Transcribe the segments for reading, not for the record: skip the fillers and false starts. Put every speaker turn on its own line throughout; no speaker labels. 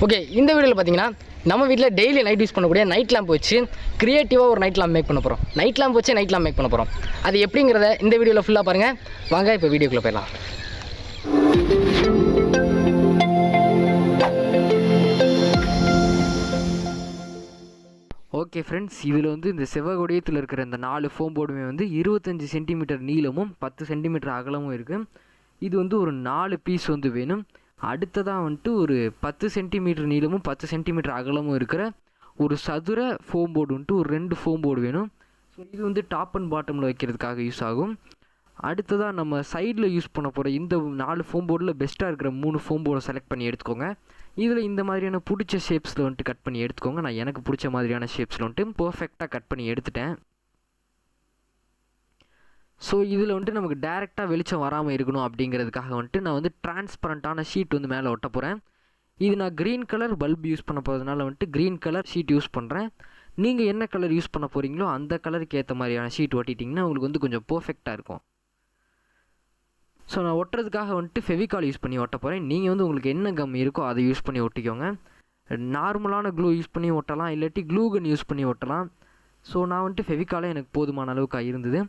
Okay, இந்த வீடியோவில் பார்த்தீங்கன்னா நம்ம வீட்டில் டெய்லி நைட் யூஸ் பண்ணக்கூடிய நைட் லேம்ப் வச்சு கிரியேட்டிவாக ஒரு நைட் லேம்ப் மேக் பண்ண போகிறோம். நைட் லேம்ப் வச்சு நைட் லேம்ப் மேக் பண்ண போகிறோம். அது எப்படிங்கிறத இந்த வீடியோவில் ஃபுல்லாக பாருங்கள். வாங்க இப்போ வீடியோக்குள்ளே போயிடலாம். ஓகே ஃப்ரெண்ட்ஸ், இதில் இந்த செவ்வகொடியத்தில் இருக்கிற இந்த 4 ஃபோம் போர்டுமே 25 சென்டிமீட்டர் நீளமும் 10 சென்டிமீட்டர் அகலமும் இருக்குது. இது ஒரு 4 பீஸ் வேணும். அடுத்ததாக ஒரு 10 சென்டிமீட்டர் நீளமும் 10 சென்டிமீட்டர் அகலமும் இருக்கிற ஒரு சதுர ஃபோம் போர்டு ஒரு 2 ஃபோம் போர்டு வேணும். ஸோ இது டாப் அண்ட் பாட்டமில் வைக்கிறதுக்காக யூஸ் ஆகும். அடுத்ததாக நம்ம சைடில் யூஸ் பண்ண போகிற இந்த 4 ஃபோம் போர்டில் பெஸ்ட்டாக இருக்கிற 3 ஃபோம் போர்டை செலக்ட் பண்ணி எடுத்துக்கோங்க. இதில் இந்த மாதிரியான பிடிச்ச ஷேப்ஸில் கட் பண்ணி எடுத்துக்கோங்க. நான் எனக்கு பிடிச்ச மாதிரியான ஷேப்ஸில் பர்ஃபெக்டாக கட் பண்ணி எடுத்துட்டேன். ஸோ இதில் நமக்கு டேரெக்டாக வெளிச்சம் வராமல் இருக்கணும் அப்படிங்கிறதுக்காக நான் டிரான்ஸ்பரண்ட்டான ஷீட் மேலே ஒட்ட போகிறேன். இது நான் க்ரீன் கலர் பல்ப் யூஸ் பண்ண போகிறதுனால க்ரீன் கலர் ஷீட் யூஸ் பண்ணுறேன். நீங்கள் என்ன கலர் யூஸ் பண்ண போகிறீங்களோ அந்த கலருக்கு ஏற்ற மாதிரியான ஷீட் ஒட்டிட்டிங்கன்னா உங்களுக்கு கொஞ்சம் பர்ஃபெக்டாக இருக்கும். ஸோ நான் ஒட்டுறதுக்காக ஃபெவிகால் யூஸ் பண்ணி ஒட்ட போகிறேன். நீங்கள் உங்களுக்கு என்ன கம் இருக்கோ அதை யூஸ் பண்ணி ஒட்டிக்கோங்க. நார்மலான க்ளூ யூஸ் பண்ணி ஒட்டலாம், இல்லாட்டி க்ளூ கன் யூஸ் பண்ணி ஒட்டலாம். ஸோ நான் ஃபெவிகாலே எனக்கு போதுமான அளவுக்கு இருந்தது.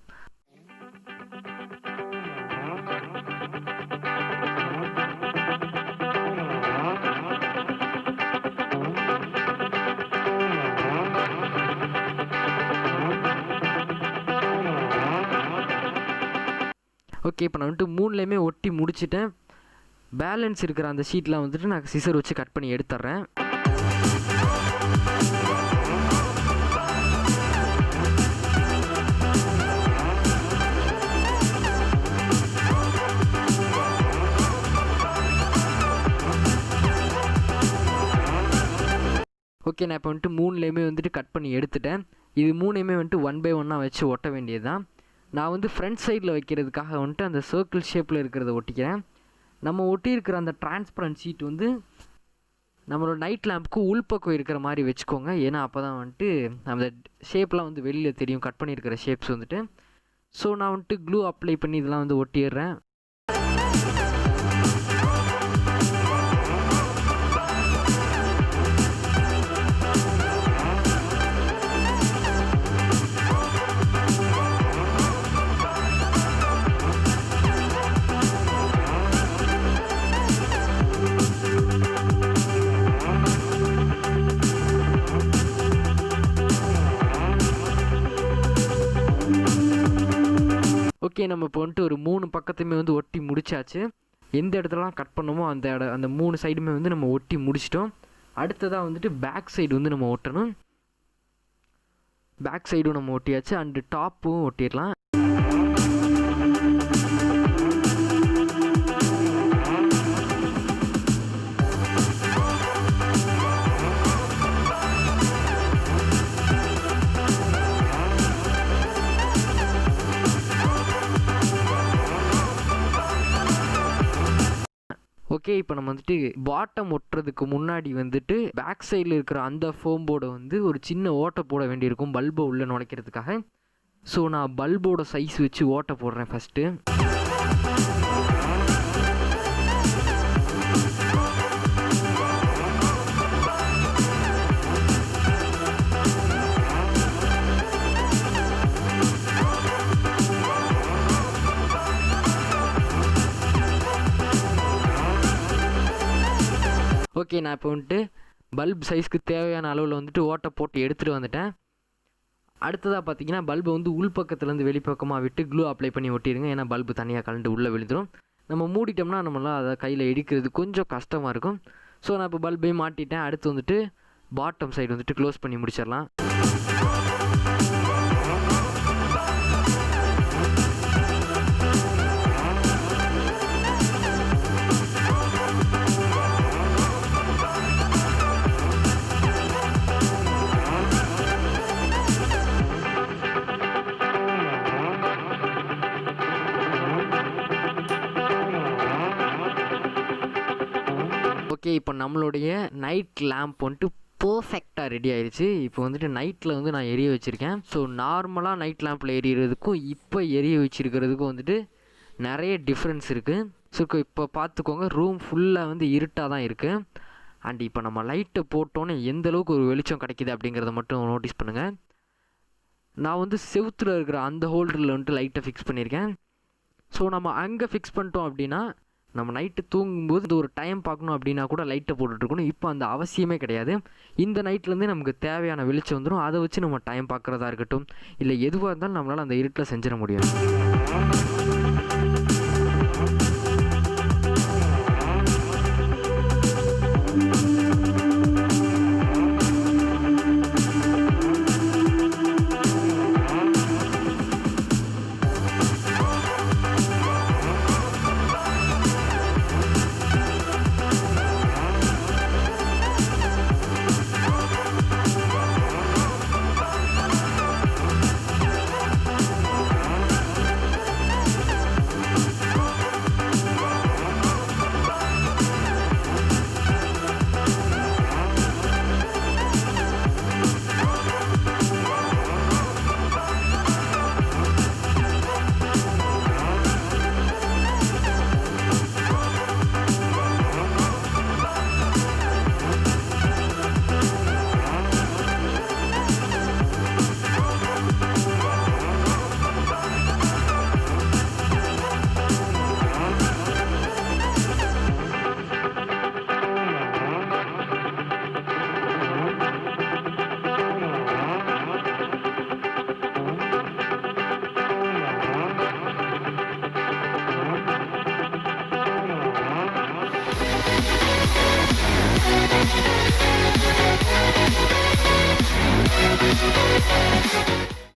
ஓகே, இப்போ நான் 3லேயுமே ஒட்டி முடிச்சிட்டேன். பேலன்ஸ் இருக்கிற அந்த ஷீட்லாம் நான் சிசர் வச்சு கட் பண்ணி எடுத்துட்றேன். ஓகே, நான் இப்போ 3லேயுமே கட் பண்ணி எடுத்துட்டேன். இது 3யுமே 1 பை 1 வச்சு ஒட்ட வேண்டியது தான். நான் ஃப்ரண்ட் சைடில் வைக்கிறதுக்காக அந்த சர்க்கிள் ஷேப்பில் இருக்கிறத ஒட்டிக்கிறேன். நம்ம ஒட்டியிருக்கிற அந்த டிரான்ஸ்பரண்ட் ஷீட் நம்மளோட நைட் லேம்புக்கு உள்பக்கம் இருக்கிற மாதிரி வச்சுக்கோங்க. ஏன்னா அப்போ தான் அந்த ஷேப்லாம் வெளியில் தெரியும், கட் பண்ணியிருக்கிற ஷேப்ஸ் ஸோ நான் க்ளூ அப்ளை பண்ணி இதெல்லாம் ஒட்டிடுறேன். ஓகே, நம்ம இப்போ ஒரு 3 பக்கத்தையுமே ஒட்டி முடிச்சாச்சு. எந்த இடத்துலலாம் கட் பண்ணமோ அந்த 3 சைடுமே நம்ம ஒட்டி முடிச்சிட்டோம். அடுத்ததாக பேக் சைடு நம்ம ஒட்டணும். பேக் சைடும் நம்ம ஒட்டியாச்சு. அண்டு டாப்பும் ஒட்டிடலாம். ஓகே, இப்போ நம்ம பாட்டம் ஒட்டுறதுக்கு முன்னாடி பேக் சைடில் இருக்கிற அந்த ஃபோம் போர்டை ஒரு சின்ன ஓட்டை போட வேண்டியிருக்கும் பல்பை உள்ளே நுழைக்கிறதுக்காக. ஸோ நான் பல்போட சைஸ் வச்சு ஓட்டை போடுறேன் ஃபஸ்ட்டு. ஓகே, நான் இப்போ பல்ப் சைஸ்க்கு தேவையான அளவில் ஓட்டை போட்டு எடுத்துகிட்டு வந்துட்டேன். அடுத்ததாக பார்த்தீங்கன்னா பல்பை உள்பக்கத்துலேருந்து வெளிப்பக்கமாக விட்டு க்ளூ அப்ளை பண்ணி ஒட்டிடுங்க. ஏன்னா பல்பு தனியாக கலந்து உள்ளே விழுந்துடும். நம்ம மூடிட்டோம்னா நம்மளால் அதை கையில் எடுக்கிறது கொஞ்சம் கஷ்டமாக இருக்கும். ஸோ நான் இப்போ பல்பையும் மாட்டிட்டேன். அடுத்து பாட்டம் சைடு க்ளோஸ் பண்ணி முடிச்சிடலாம். ஓகே, இப்போ நம்மளுடைய நைட் லேம்ப் பர்ஃபெக்டாக ரெடி ஆயிடுச்சு. இப்போ நைட்டில் நான் எரிய வச்சுருக்கேன். ஸோ நார்மலாக நைட் லேம்பில் எரியறதுக்கும் இப்போ எரிய வச்சுருக்கிறதுக்கும் நிறைய டிஃப்ரென்ஸ் இருக்குது. ஸோ இப்போ பார்த்துக்கோங்க, ரூம் ஃபுல்லாக இருட்டாக தான் இருக்குது. அண்ட் இப்போ நம்ம லைட்டை போட்டோன்னே எந்த அளவுக்கு ஒரு வெளிச்சம் கிடைக்கிது அப்படிங்கிறத மட்டும் நோட்டீஸ் பண்ணுங்கள். நான் வந்து செவுத்தில் இருக்கிற அந்த ஹோல்டரில் வந்துட்டு லைட்டை ஃபிக்ஸ் பண்ணியிருக்கேன். ஸோ நம்ம அங்கே ஃபிக்ஸ் பண்ணிட்டோம் அப்படின்னா நம்ம நைட்டு தூங்கும்போது இது ஒரு டைம் பார்க்கணும் அப்படின்னா கூட லைட்டை போட்டுட்ருக்கணும். இப்போ அந்த அவசியமே கிடையாது. இந்த நைட்லேருந்தே நமக்கு தேவையான வெளிச்சம் வந்துடும். அதை வச்சு நம்ம டைம் பார்க்குறதா இருக்கட்டும், இல்லை எதுவாக இருந்தாலும் நம்மளால் அந்த இருட்டில் செஞ்சிட முடியும்.